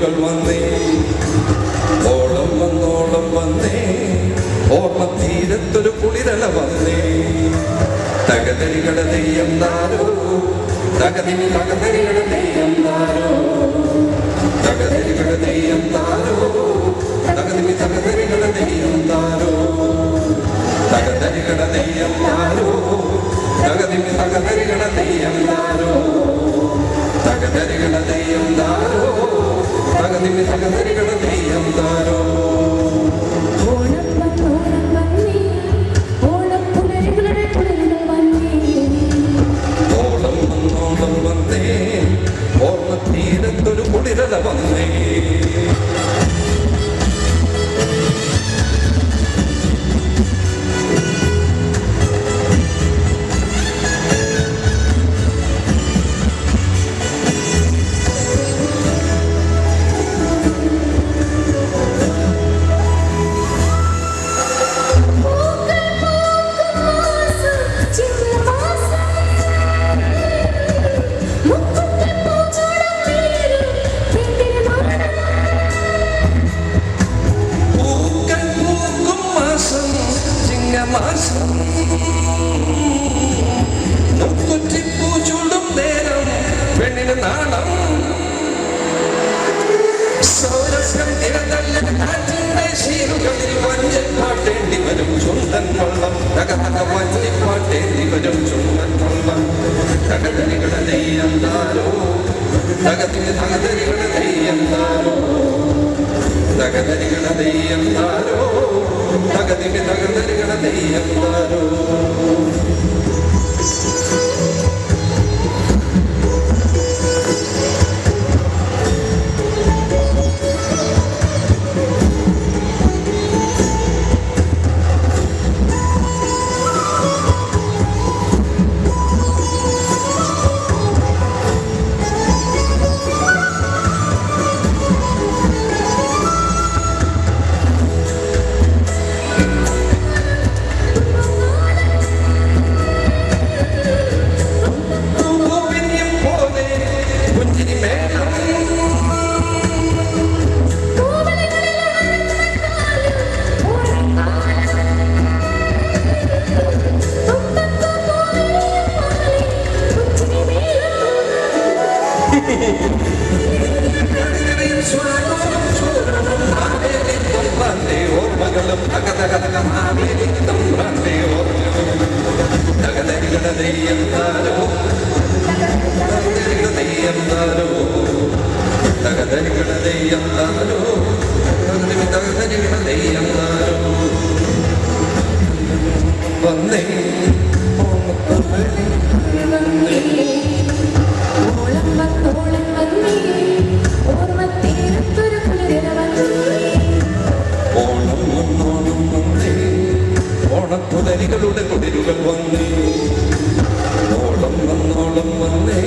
കുളിരുകൾ വന്നേ ഓളം വന്നോളം വന്നേ ഓർമ്മത്തീരത്തൊരു കുളിരല വന്നേ തകതരികള തെയ്യം താരോ തകതിന് തകതരികള തെയ്യം താരോ തകതരികള തെയ്യം താരോ തകതിന് തകതരികള തെയ്യം താരോ തകതരികള തെയ്യം താരോ തകതിന് തകതരികള തെയ്യം താരോ തകതരികള തെയ്യം താരോ തകതിന് തകതരികള തെയ്യം താരോ ഓർമ്മത്തീരത്തൊരു കുളിരല വന്നേ ൂചൂടും നേരം പെണ്ണിന് നാണം സൗരഭ്യം തിരതല്ലിന്റെ ശീലുകളിൽ വഞ്ചൽ പാട്ടേണ്ടി വരും ചുണ്ടൻ വള്ളം തകതക വഞ്ചി പാട്ടേണ്ടി വരും ചുണ്ടൻ വള്ളം തകതരികള തെയ്യം താരോ തകതിന് തകതരികള തെയ്യം താരോ തകതരികള തെയ്യം താരോ തകതിന് തകതരികള തെയ്യം താരോ ഓണപ്പുലരികളുടെ കുളിരുകൾ വന്നേ ഓളം വന്നോളം വന്നേ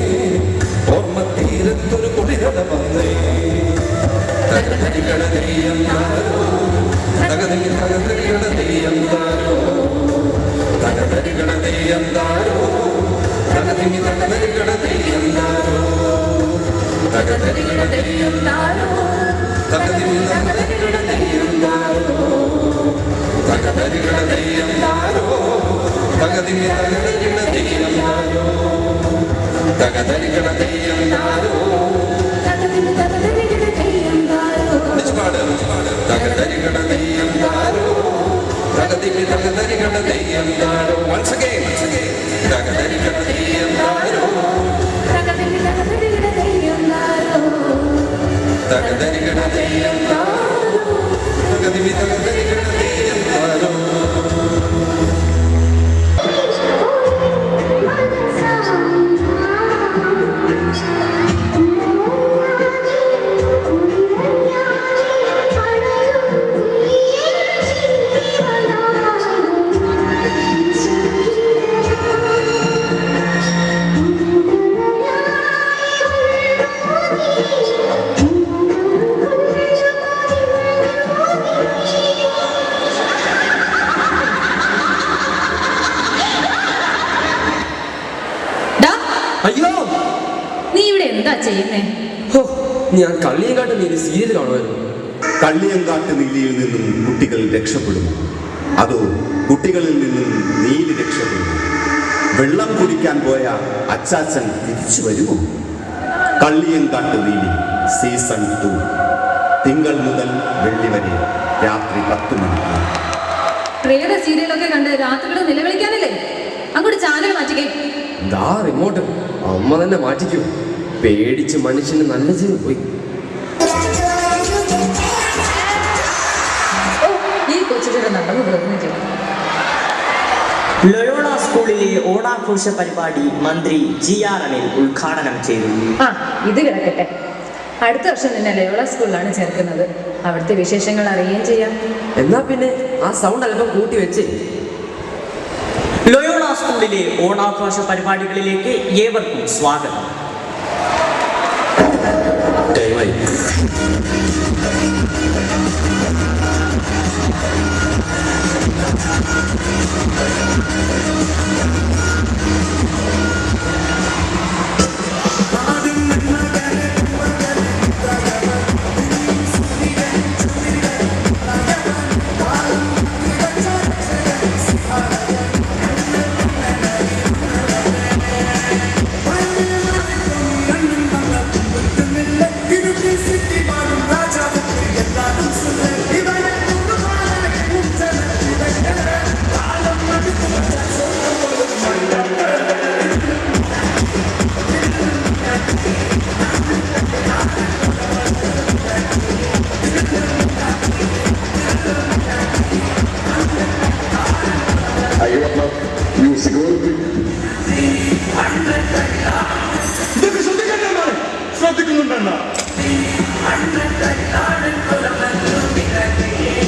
ഓർമ്മത്തീരത്തൊരു കുളിരല വന്നേ തകതരികള തെയ്യം താരോ തകതിന് തകതരികള തെയ്യം താരോ തകതരികള തെയ്യം താരോ തകതിന് തകതരികള തെയ്യം താരോ തകതരികള തെയ്യം താരോ തകതിന് തകതരികള തെയ്യം താരോ തകതരികള തെയ്യം താരോ തകതിന് തകതരികള തെയ്യം താരോ തകതരികള തെയ്യം താരോ തകതിന് തകതരികള തെയ്യം താരോ തകതരികള തെയ്യം താരോ തകതിന് തകതരികള തെയ്യം താരോ once again തകതരികള തെയ്യം താരോ തകതിന് തകതരികള തെയ്യം താരോ തകതരികള തെയ്യം താരോ തകതിന് തകതരികള തെയ്യം താരോ ഞാൻ കള്ളിയങ്കാട്ട് നീലി സീരിയൽ കാണുമായിരുന്നു. കള്ളിയങ്കാട്ട് നീലിയിൽ നിന്നും കുട്ടികൾ രക്ഷപ്പെടുമോ, അതോ കുട്ടികളിൽ നിന്നും നീലി രക്ഷപ്പെടുമോ? വെള്ളം കുടിക്കാൻ പോയ അച്ചാച്ചൻ തിരിച്ചു വരുമോ? കള്ളിയങ്കാട്ട് നീലി സീസൺ 2 തിങ്കൾ മുതൽ വെള്ളി വരെ രാത്രി 10 മണിക്ക്. പ്രേത സീരിയലൊക്കെ കണ്ട് രാത്രിയുടെ നിലവിളിക്കാനല്ലേ? അങ്ങോട്ട് ചാനൽ മാറ്റിക്കേ. ദാ റിമോട്ട് അമ്മ തന്നെ മാറ്റിക്കൂ. പേടിച്ച് മനുഷ്യന് നല്ല ജീവൻ പോയി. ഈ കൊച്ചുചേട്ട നടന്നു പ്രതിനിധി. ലയോള സ്കൂളിലെ ഓണാഘോഷ പരിപാടി മന്ത്രി GR അനിൽ ഉദ്ഘാടനം ചെയ്തു. ഇത് കിടക്കട്ടെ. അടുത്ത വർഷം നിന്നെ ലയോള സ്കൂളിലാണ് ചേർക്കുന്നത്. അവിടുത്തെ വിശേഷങ്ങൾ അറിയുകയും ചെയ്യാം. എന്നാ പിന്നെ ആ സൗണ്ട് അല്പം കൂട്ടി വെച്ചേ. ലയോള സ്കൂളിലെ ഓണാഘോഷ പരിപാടികളിലേക്ക് ഏവർക്കും സ്വാഗതം.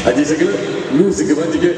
അജീഷകള് മ്യൂസിക് മാറ്റിക്ക്.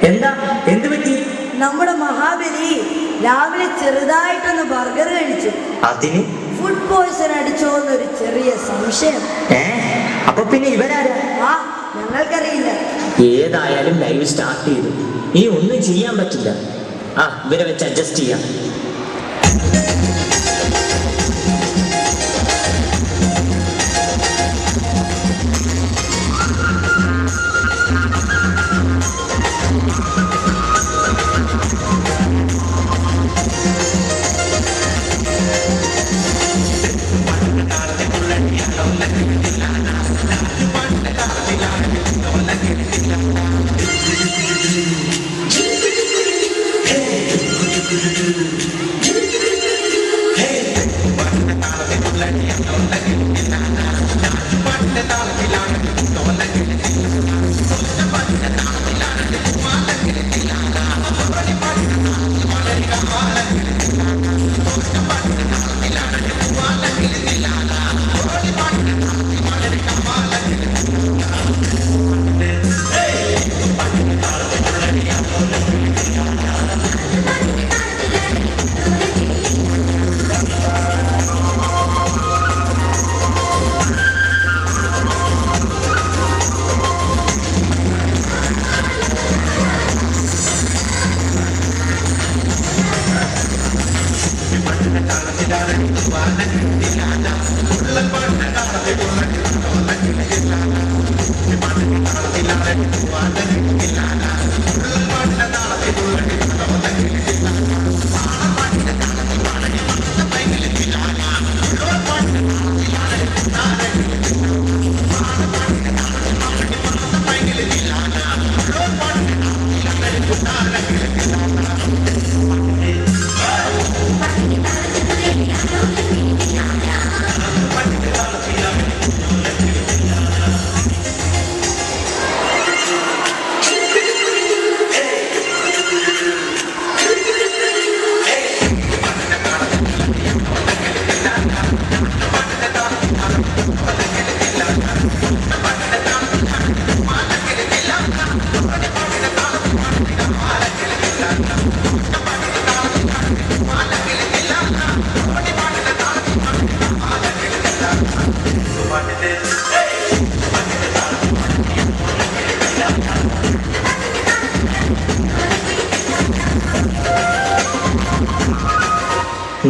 എന്താ, എന്ത് പറ്റി? നമ്മുടെ മഹാബലി രാവിലെ ചെറുതായിട്ടൊന്ന് ബർഗർ കഴിച്ചു. അതിന് ഫുഡ് പോയ്സൺ അടിച്ചോന്നൊരു ചെറിയ സംശയം. അപ്പൊ പിന്നെ ഇവരാരാ? ഞങ്ങൾക്കറിയില്ല. ഏതായാലും ലൈവ് സ്റ്റാർട്ട് ചെയ്തു. ഇനി ഒന്നും ചെയ്യാൻ പറ്റില്ല. ഇവരെ വെച്ച് അഡ്ജസ്റ്റ് ചെയ്യാം.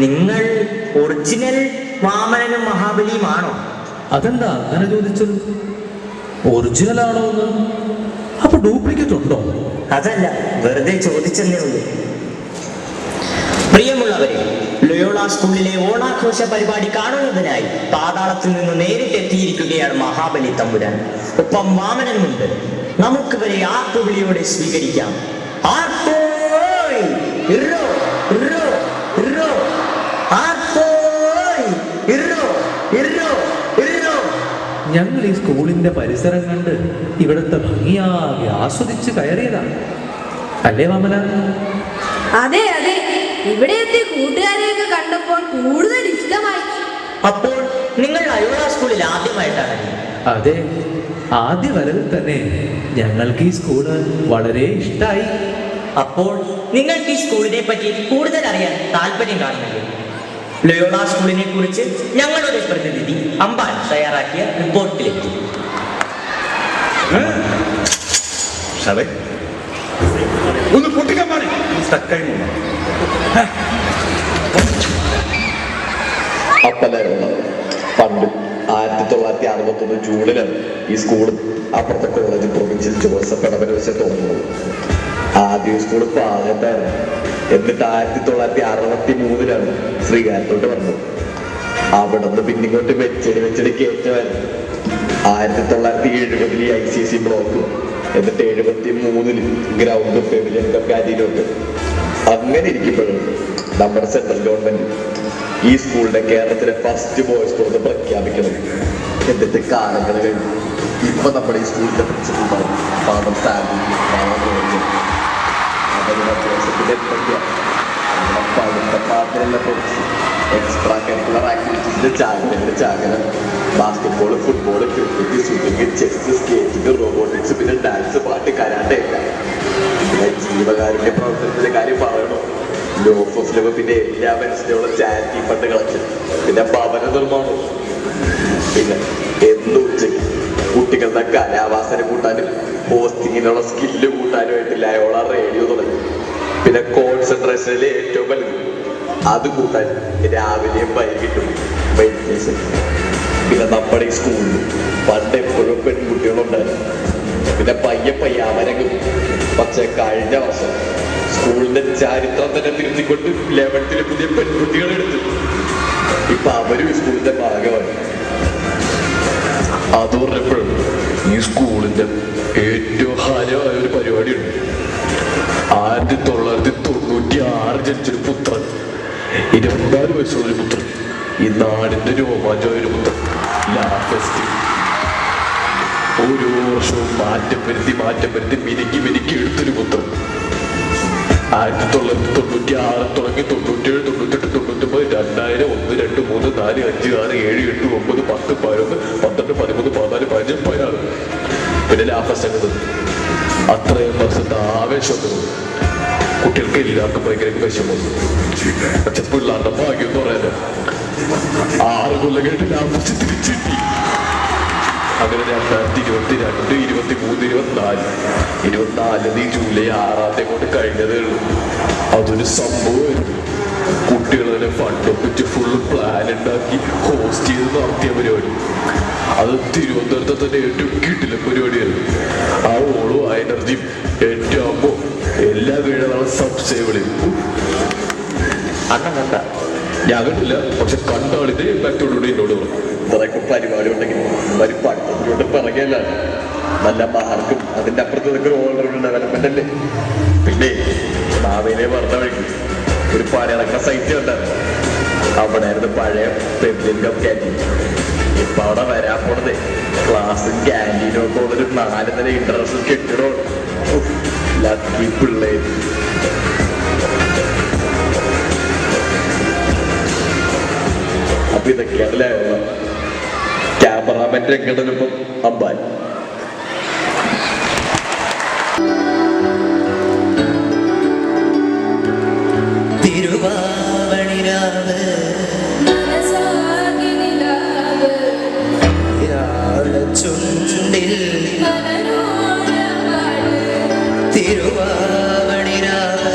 നിങ്ങൾ ഒറിജിനൽ വാമനനും മഹാബലിയുമാണോ? അതെന്താ അങ്ങനെ ചോദിച്ചത്? ഒറിജിനൽ ആണോ എന്ന്? അപ്പൊ ഡ്യൂപ്ലിക്കേറ്റ് ഉണ്ടോ? അതല്ല, വെറുതെ ചോദിച്ചെന്നേ ഉള്ളൂ. പ്രിയമുള്ളവരെ, ലയോള സ്കൂളിലെ ഓണാഘോഷ പരിപാടി കാണുന്നതിനായി പാതാളത്തിൽ നിന്ന് നേരിട്ടെത്തിയിരിക്കുകയാണ് മഹാബലി തമ്പുരാൻ. ഒപ്പം വാമനനുമുണ്ട്. നമുക്കിവരെ ആർപ്പുവിളിയോടെ സ്വീകരിക്കാം. ആർപ്പോയ്! ഇറോ! ഇറോ! ഇറോ! ആർപ്പോയ്! ഇറോ! ഇറോ! ഇറോ! ഞങ്ങൾ ഈ സ്കൂളിന്റെ പരിസരം കണ്ട് ഇവിടുത്തെ ഭംഗിയാകെ ആസ്വദിച്ച് കയറിയതാണ്, അല്ലേ വാമന? അതെ അതെ, ഇവിടെ എത്തി കൂട്ടുകാരെയൊക്കെ കണ്ടപ്പോൾ കൂടുതൽ ഇഷ്ടമായി. അപ്പോൾ നിങ്ങൾ ലയോള സ്കൂളിൽ ആദ്യമായിട്ടാണ്? അതെ, ആദ്യ വരവിൽ തന്നെ ഞങ്ങൾക്ക് ഈ സ്കൂള് വളരെ ഇഷ്ടമായി. അപ്പോൾ നിങ്ങൾക്ക് ഈ സ്കൂളിനെ പറ്റി കൂടുതൽ അറിയാൻ താല്പര്യം കാണുന്നില്ലേ? ലയോള സ്കൂളിനെ കുറിച്ച് ഞങ്ങളുടെ പ്രതിനിധി അമ്പാൻ തയ്യാറാക്കിയ റിപ്പോർട്ടിലേക്ക്. ഒന്ന് പൊട്ടിക്കാൻ പാടി അപ്പലായിരുന്ന പണ്ട് 1961 ജൂണിലാണ് ഈ സ്കൂളും അപ്പുറത്തെ കോളേജ് പ്രൊവിൻഷ്യൽ ജോസഫ് ഇടവരവശ തോന്നുന്നത്. ആദ്യം സ്കൂൾ പാകത്തായിരുന്നു. എന്നിട്ട് 1963 ശ്രീകാര്യത്തോട്ട് വന്നത്. അവിടെ നിന്ന് പിന്നിങ്ങോട്ട് വെച്ചടി കയറ്റമായിരുന്നു. 1970 ICC ബ്ലോക്ക്, എന്നിട്ട് 73 ഗ്രൗണ്ട് പെവിലിയൻ കപ്പ് അരിയിലോട്ട്. അങ്ങനെ ഇരിക്കുമ്പോഴും നമ്മുടെ സെൻട്രൽ ഗവൺമെന്റ് ഈ സ്കൂളിന്റെ കേരളത്തിലെ ഫസ്റ്റ് ബോയ്സ് സ്കൂൾ പ്രഖ്യാപിക്കണം. എന്നിട്ട് കാലങ്ങൾ കഴിഞ്ഞു ഇപ്പൊ നമ്മുടെ ഈ സ്കൂളിന്റെ principal father Sandy extra curricular ആക്ടിവിറ്റീസിന്റെ ചാകര basketball, football, cricket, swimming, chess, skating, robotics, പിന്നെ ഡാൻസ്, പാട്ട്, കരാട്ടെ എല്ലാം. പിന്നെ ജീവകാരുണ്യ പ്രവർത്തനത്തിന്റെ കാര്യം പറയണോ? ലോ ഓഫ് ലവ്, പിന്നെ എല്ലാ മനസ്സിലുള്ള ചാരിറ്റി ഫണ്ട് കളക്ഷൻ, പിന്നെ ഭവന നിർമ്മാണം. പിന്നെ എന്നും ഉച്ചയ്ക്ക് കുട്ടികളുടെ കലാവാസന കൂട്ടാനും പോസ്റ്റിങ്ങിനുള്ള സ്കില്ല് കൂട്ടാനുമായിട്ട് ലയോള റേഡിയോ തുടങ്ങി. പിന്നെ കോൺസെൻട്രേഷനിലെ ഏറ്റവും വലുത് അത് കൂട്ടാൻ രാവിലെയും വൈകിട്ടും മെഡിറ്റേഷൻ. പിന്നെ നമ്മുടെ ഈ സ്കൂളിൽ പണ്ട് എപ്പോഴും പെൺകുട്ടികളുണ്ടായിരുന്നു. പിന്നെ പയ്യെ അവരങ്ങും. പക്ഷെ കഴിഞ്ഞ വർഷം സ്കൂളിന്റെ ചരിത്രം തന്നെ തിരുത്തിക്കൊണ്ട് 11th പുതിയ പെൺകുട്ടികളെടുത്തു. ഇപ്പൊ അവരും ഈ സ്കൂളിന്റെ ഭാഗമാണ്. അത് പറഞ്ഞപ്പോഴും ഈ സ്കൂളിന്റെ ഏറ്റവും ഹാരമായ ഒരു പരിപാടിയുണ്ട്. 1996 ജനിച്ചൊരു പുത്രൻ, 24 വയസ്സുള്ളൊരു പുത്രൻ, ഈ നാടിന്റെ രോമാഞ്ചമായ ഒരു പുത്രൻ, ലാഫെസ്റ്റ്. ഓരോ വർഷവും മാറ്റം വരുത്തി മിനുക്കി എടുത്തൊരു പുത്രൻ. 1996 തുടങ്ങി 97, 98, 99, 2000, 1, 2, 3, 4, 5, 6, 7, 8, 9, 10, 11, 12, 13, 14, 15, 16. പിന്നെ ലാഫസ്റ്റ് അത്രയും വർഷത്തെ ആവേശം. കുട്ടികൾക്ക് എല്ലാവർക്കും ഭയങ്കര വിഷമം. പക്ഷെ പിള്ളേരുടെ ഭാഗ്യം എന്ന് പറയാന് 6 കൊല്ലം കഴിഞ്ഞിട്ട് ലാഫസ്റ്റ് തിരിച്ചെത്തി. അങ്ങനെ 2022, 23, 24 ജൂലൈ 6 കൊണ്ട് കഴിഞ്ഞതേ ഉള്ളൂ. അതൊരു സംഭവമായിരുന്നു. കുട്ടികൾ തന്നെ ഫണ്ട് ഒപ്പിച്ച് ഫുള്ള് പ്ലാൻ ഉണ്ടാക്കി ഹോസ്റ്റ് ചെയ്ത് നടത്തിയ പരിപാടി. അത് തിരുവനന്തപുരത്തെ തന്നെ ഏറ്റവും കിട്ടില്ല പരിപാടിയായിരുന്നു. ആ ഓളും ആ എനർജിയും ഏറ്റവും ആകുമ്പോൾ എല്ലാ വീടുകളും സബ്സേബിളി അണ്ണ കണ്ട ഞാൻ കണ്ടില്ല. പക്ഷെ കണ്ടാളിന്റെ ഇമ്പാക്റ്റോടുകൂടി എന്നോട് പറഞ്ഞു ഇത്രയൊക്കെ പരിപാടി ഉണ്ടെങ്കിൽ പഠിത്തത്തിലോട്ട് പിറകെയല്ല. നല്ല മാർക്കും അതിന്റെ അപ്പുറത്ത് നിൽക്കുന്ന ഓൾറൗണ്ട് ഡെവലപ്മെന്റ് അല്ലേ. പിന്നെ മാവേലിയെ പറഞ്ഞ വഴിക്ക് ഒരു പണിയിറക്കുന്ന സൈറ്റ് ഉണ്ടായിരുന്നു. അവിടെ ആയിരുന്നു പഴയ പെവിലിയൻ കപ്പ് ക്യാൻറ്റീൻ. ഇപ്പൊ അവിടെ വരാൻ പോണത് ക്ലാസ്സും ക്യാൻറ്റീനും ഒക്കെ ഉള്ളൊരു 4 നില ഇന്റർനാഷണൽ കെട്ടിടമാണ്. ലക്കി പിള്ളേര്. അപ്പൊ ഇതൊക്കെയാണല്ലേ ക്യാമറാമാൻ രംഗത്തിനൊപ്പം അമ്പാൻ. തിരുവാവണിരാവ് ചുണ്ടിൽ തിരുവാവണിരാവ്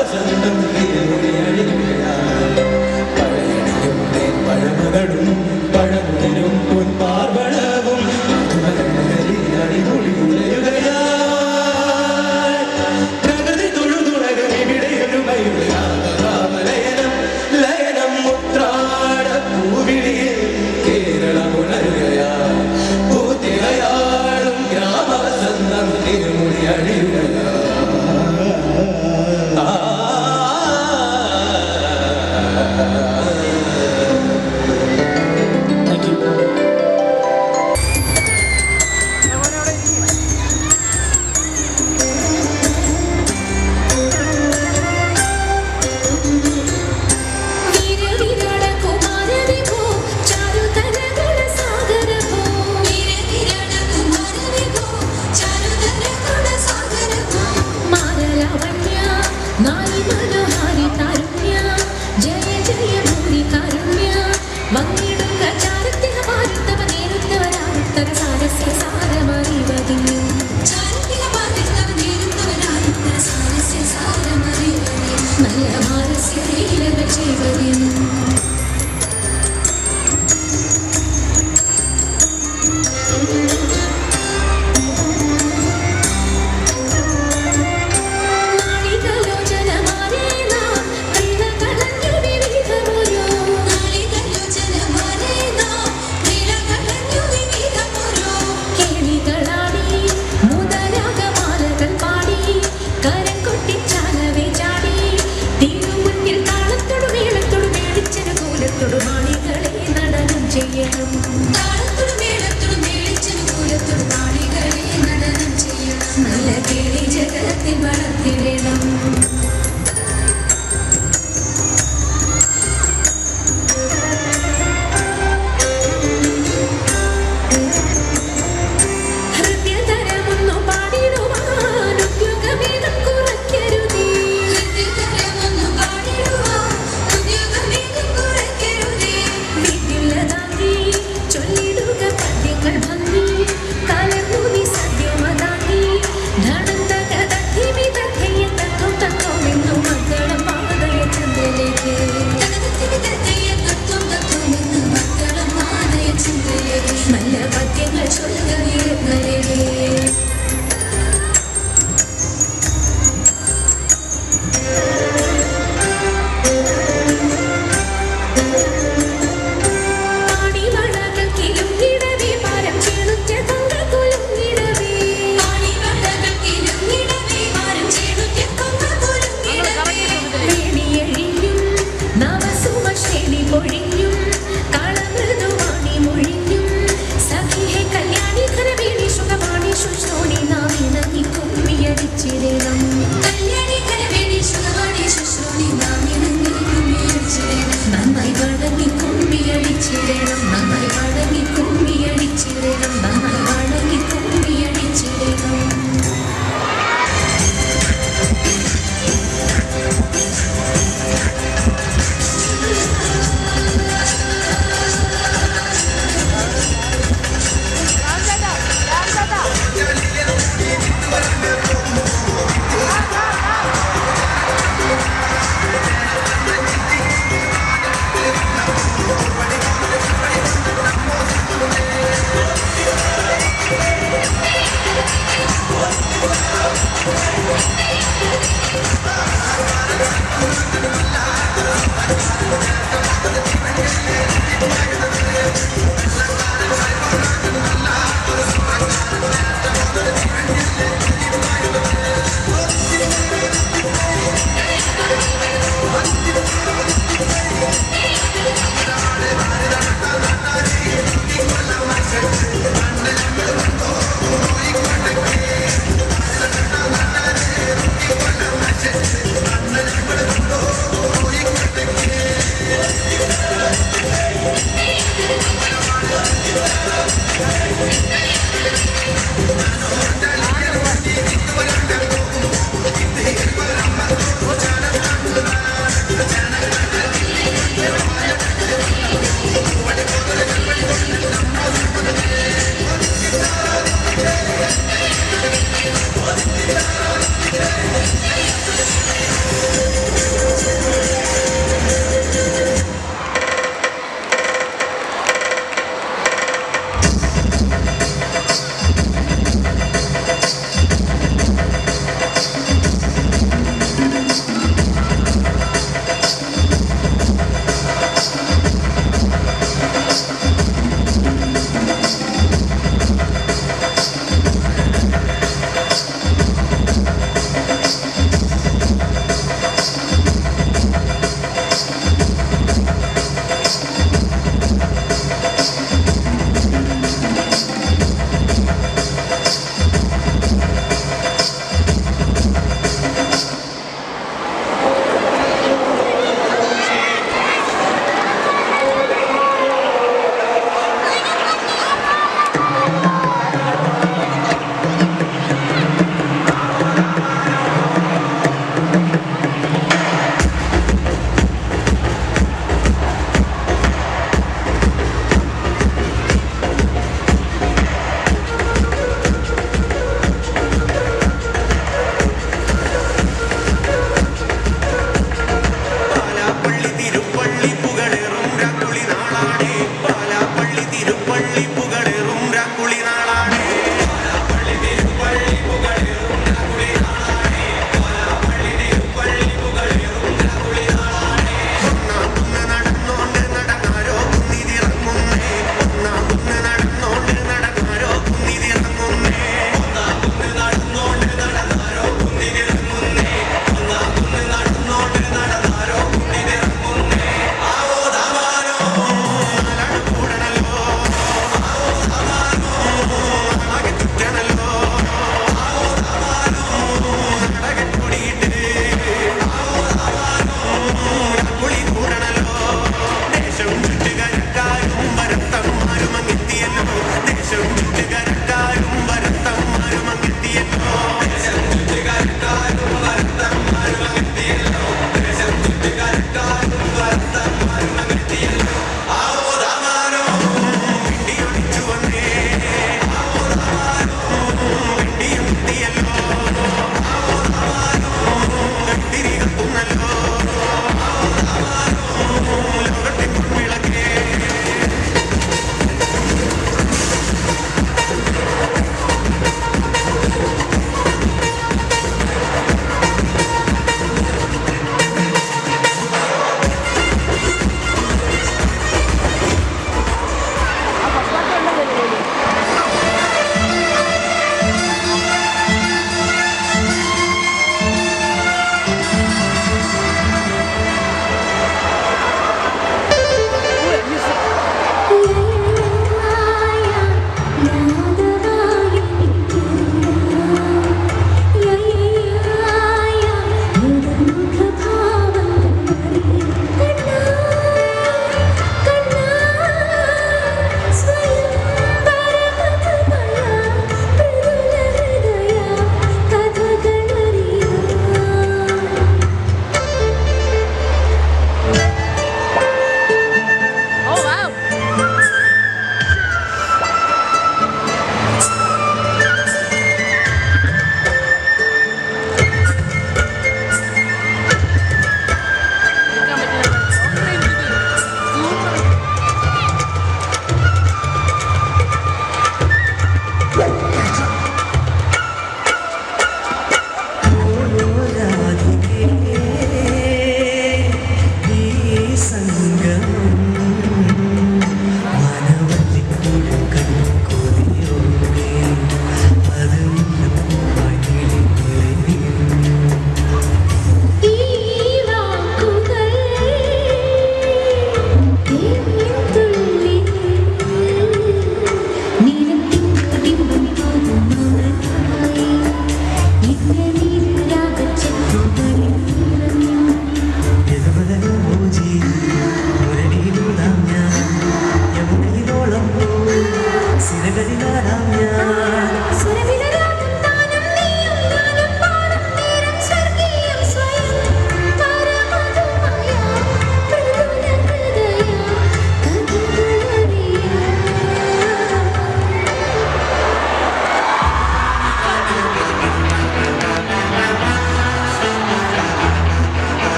വസന്തം പഴമകളും പഴമുടിലും പൊൻപാർവണവും പ്രകൃതി തൊഴുതുണരും ഇവിടെയൊരു മയുരാമലയനം ലയനം മുത്രാട പൂവിളിയിൽ കേരളം ഉണരുകയാ പൂത്തിരയാളും ഗ്രാമവസന്തം തിരുമുടി അഴിയുകയാ.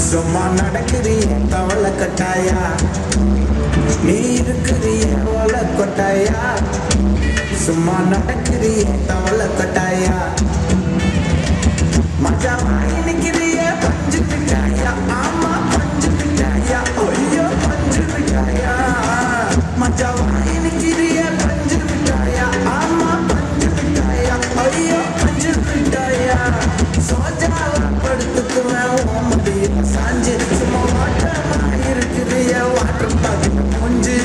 சும்மா நடக்கிறிய தவளை கட்டாயா, நீ இருக்கிறிய ஓலை கொட்டாயா. சும்மா நடக்கிறிய தவளை கட்டாயா, மஜா வாங்கி நிக்கிறிய பஞ்சு மிட்டாயா. ஆமா பஞ்சு மிட்டாயா, ஐயோ பஞ்சு மிட்டாயா. மஜா வாங்கி நிக்கிறிய பஞ்சு மிட்டாயா. ஆமா பஞ்சு மிட்டாயா, ஐயோ பஞ்சு மிட்டாயா. சோஜாவா படுத்துக்குவேன் ஓமடியில சாஞ்சு, சும்மா வாட்டமா இருக்கிறிய வாட்டர் பாக்கெட் மூஞ்சு.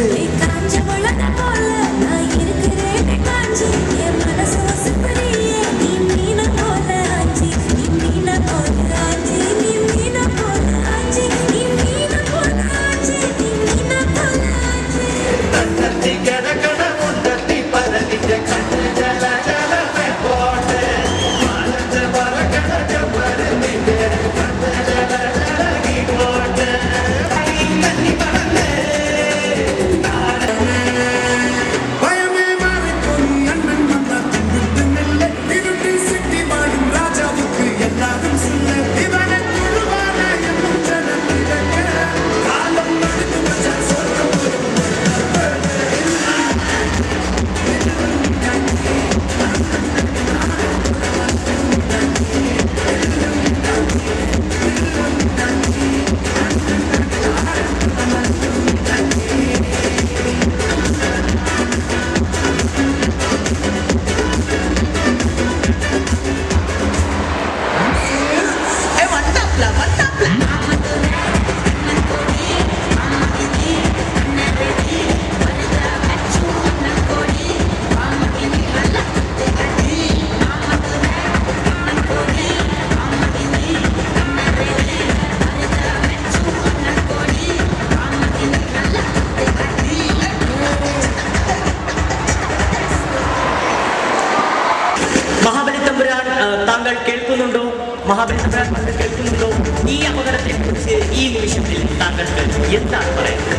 താങ്കൾ കേൾക്കുന്നുണ്ടോ? മഹാബലിതമ്പുരാൻ താങ്കൾ കേൾക്കുന്നുണ്ടോ? ഈ അപകടത്തെ കുറിച്ച് ഈ നിമിഷത്തിൽ താങ്കൾക്ക് എന്താണ് പറയുന്നത്?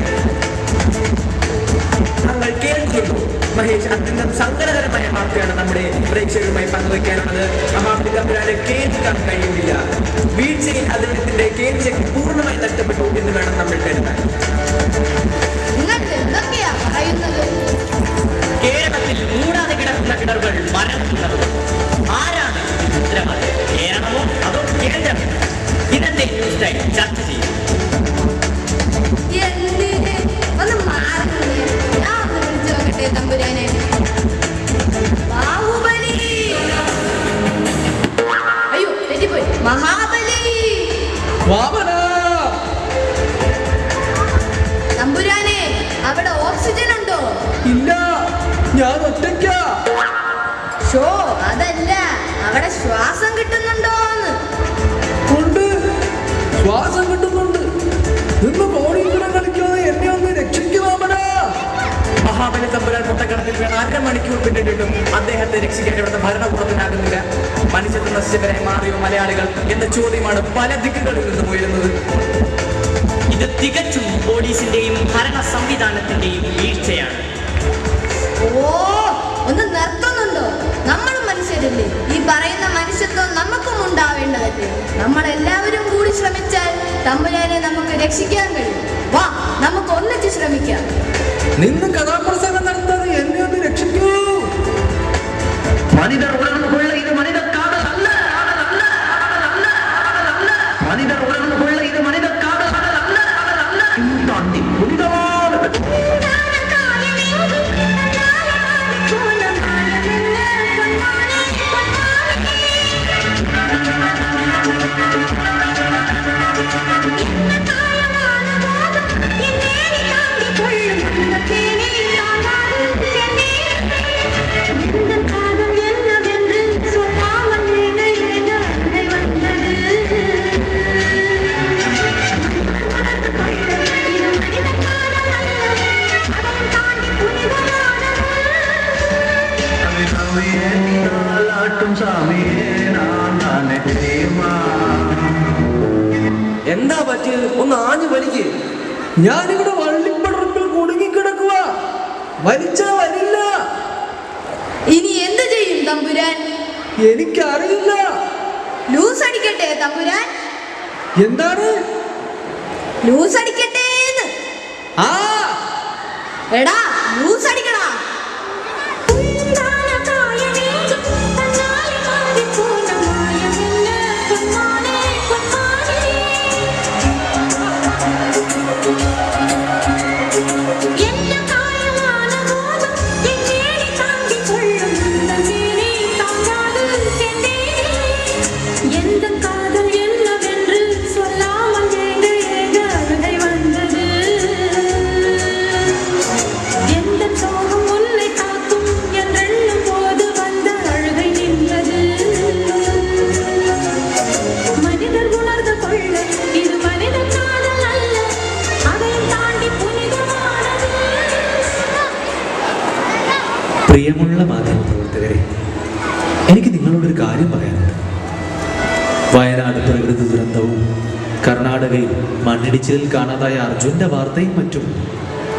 താങ്കൾ കേൾക്കുന്നുണ്ടോ? മഹേഷ്, അത്യന്തം സങ്കടകരമായ വാർത്തയാണ് നമ്മുടെ പ്രേക്ഷകരുമായി പങ്കുവയ്ക്കാനുള്ളത്. മഹാബലിതമ്പുരാനെ കേൾക്കാൻ കഴിയുന്നില്ല. വീഴ്ചയിൽ അദ്ദേഹത്തിന്റെ കേൾവിശക്തി പൂർണ്ണമായി നഷ്ടപ്പെട്ടു എന്ന് വേണം നമ്മൾ കരുതാൻ. കേരളത്തിൽ മൂടാതെ കിടക്കുന്ന കിണറുകൾ മരത്തുന്നത് ആരാണ് ഉത്തരവാദി? കേരളമോ അതോ കേന്ദ്രമോ? ഇന്നത്തെ ന്യൂസ് ടൈം ചർച്ച ചെയ്യും. അയ്യോ തെറ്റിപ്പോയി. മഹാബലി തമ്പുരാനെ, അവിടെ ഓക്സിജൻ ഉണ്ടോ? ഇല്ല, ഞാൻ ഒറ്റയ്ക്ക. ഷോ അതല്ല, അവിടെ ശ്വാസം കിട്ടുന്നുണ്ടോന്ന്. ഉണ്ട്, ശ്വാസം കിട്ടുന്നുണ്ട്. നിന്ന് ബോഡി കളിക്കാതെ എന്നെ ഒന്ന് രക്ഷിക്കുവാമനാ. മഹാബലി തമ്പുരാൻ മുട്ടക്കടത്തിൽ വീണ് 1/2 മണിക്കൂർ പിന്നിട്ടിട്ടും അദ്ദേഹത്തെ രക്ഷിക്കാൻ ഇവിടുത്തെ ഭരണകൂടത്തിനാകുന്നില്ല. മനുഷ്യത്വ നശിച്ചവരായി മാറിയോ മലയാളികൾ എന്ന ചോദ്യമാണ് പല ദിക്കുകളിൽ നിന്നും ഉയരുന്നത്. ഇത് തികച്ചും പോലീസിന്റെയും ഭരണ സംവിധാനത്തിന്റെയും വീഴ്ചയാണ്. ഓ, ഒന്ന് നിർത്തുന്നുണ്ടോ? നമ്മളും മനുഷ്യരല്ലേ. ഈ പറയുന്ന മനുഷ്യത്വം നമുക്കും ഉണ്ടാവേണ്ടതല്ലേ. നമ്മളെല്ലാവരും കൂടി ശ്രമിച്ചാൽ തമ്പുരാനെ നമുക്ക് രക്ഷിക്കാൻ കഴിയും. വാ, നമുക്ക് ഒന്നിച്ച് ശ്രമിക്കാം. നിന്ന് കഥാപ്രസംഗം നടത്താതെ എന്നെ ഒന്ന് രക്ഷിക്കൂ. മനിതർ ഉണർന്നുകൊള്ള ഇത് മനിതർ കാതലല്ല. മനിതർ ഉണർന്നുകൊള്ള ഇത് മനിതർ കാതലല്ല. താണ്ടി പുനിതമാണ്. എന്താ പറ്റിയത്? ഒന്ന് ആഞ്ഞു വലിക്ക്. ഞാനിവിടെ വള്ളിപ്പടർപ്പിൽ കുടുങ്ങിക്കിടക്കുക. വലിച്ചാ വരില്ല. ഇനി എന്ത് ചെയ്യും തമ്പുരാൻ? എനിക്കറിയില്ല. ലൂസ് അടിക്കട്ടെ തമ്പുരാൻ? എന്താണ്? ലൂസ് അടിക്കട്ടേന്ന്. എടാ ലൂസ് അടിക്കടാ. പ്രിയമുള്ള മാധ്യമപ്രവർത്തകരെ, എനിക്ക് നിങ്ങളോടൊരു കാര്യം പറയാനുണ്ട്. വയനാട് പ്രകൃതി ദുരന്തവും കർണാടകയിൽ മണ്ണിടിച്ചിലിൽ കാണാതായ അർജുൻ്റെ വാർത്തയും മറ്റും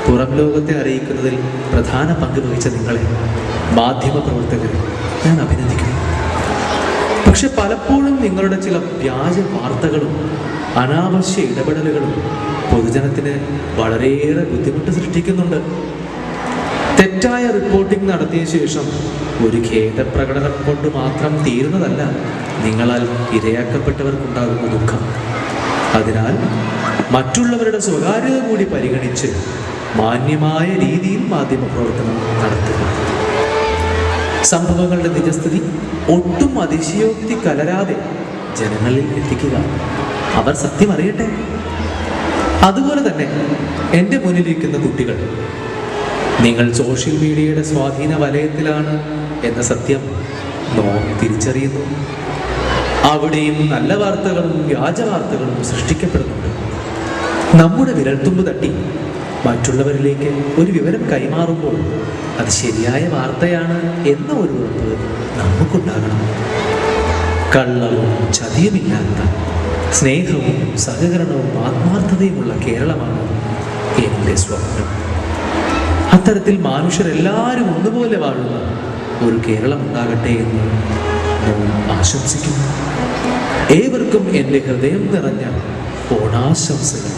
പുറം ലോകത്തെ അറിയിക്കുന്നതിൽ പ്രധാന പങ്ക് വഹിച്ച നിങ്ങളെ മാധ്യമപ്രവർത്തകരെ ഞാൻ അഭിനന്ദിക്കുന്നു. പക്ഷെ പലപ്പോഴും നിങ്ങളുടെ ചില വ്യാജ വാർത്തകളും അനാവശ്യ ഇടപെടലുകളും പൊതുജനത്തിന് വളരെയേറെ ബുദ്ധിമുട്ട് സൃഷ്ടിക്കുന്നുണ്ട്. തെറ്റായ റിപ്പോർട്ടിംഗ് നടത്തിയ ശേഷം ഒരു ഖേദപ്രകടനം കൊണ്ട് മാത്രം തീരുന്നതല്ല നിങ്ങളാൽ ഇരയാക്കപ്പെട്ടവർക്കുണ്ടാകുന്ന ദുഃഖം. അതിനാൽ മറ്റുള്ളവരുടെ സ്വകാര്യത കൂടി പരിഗണിച്ച് മാന്യമായ രീതിയിൽ മാധ്യമപ്രവർത്തനം നടത്തുക. സംഭവങ്ങളുടെ നിജസ്ഥിതി ഒട്ടും അതിശയോക്തി കലരാതെ ജനങ്ങളിൽ എത്തിക്കുക. അവർ സത്യം അറിയട്ടെ. അതുപോലെ തന്നെ എൻ്റെ മുന്നിലിരിക്കുന്ന കുട്ടികൾ, നിങ്ങൾ സോഷ്യൽ മീഡിയയുടെ സ്വാധീന വലയത്തിലാണ് എന്ന സത്യം നാം തിരിച്ചറിയുന്നു. അവിടെയും നല്ല വാർത്തകളും വ്യാജ വാർത്തകളും സൃഷ്ടിക്കപ്പെടുന്നുണ്ട്. നമ്മുടെ വിരൽത്തുമ്പ് തട്ടി മറ്റുള്ളവരിലേക്ക് ഒരു വിവരം കൈമാറുമ്പോൾ അത് ശരിയായ വാർത്തയാണ് എന്ന ഒരു ഉറപ്പ് നമുക്കുണ്ടാകണം. കള്ളവും ചതിയുമില്ലാത്ത സ്നേഹവും സഹകരണവും ആത്മാർത്ഥതയുമുള്ള കേരളമാണ് എൻ്റെ സ്വപ്നം. അത്തരത്തിൽ മനുഷ്യരെല്ലാവരും ഒന്നുപോലെ വാഴുന്ന ഒരു കേരളം ഉണ്ടാകട്ടെ എന്ന് ഞാൻ ആശംസിക്കുന്നു. ഏവർക്കും എൻ്റെ ഹൃദയം നിറഞ്ഞ ഓണാശംസകൾ.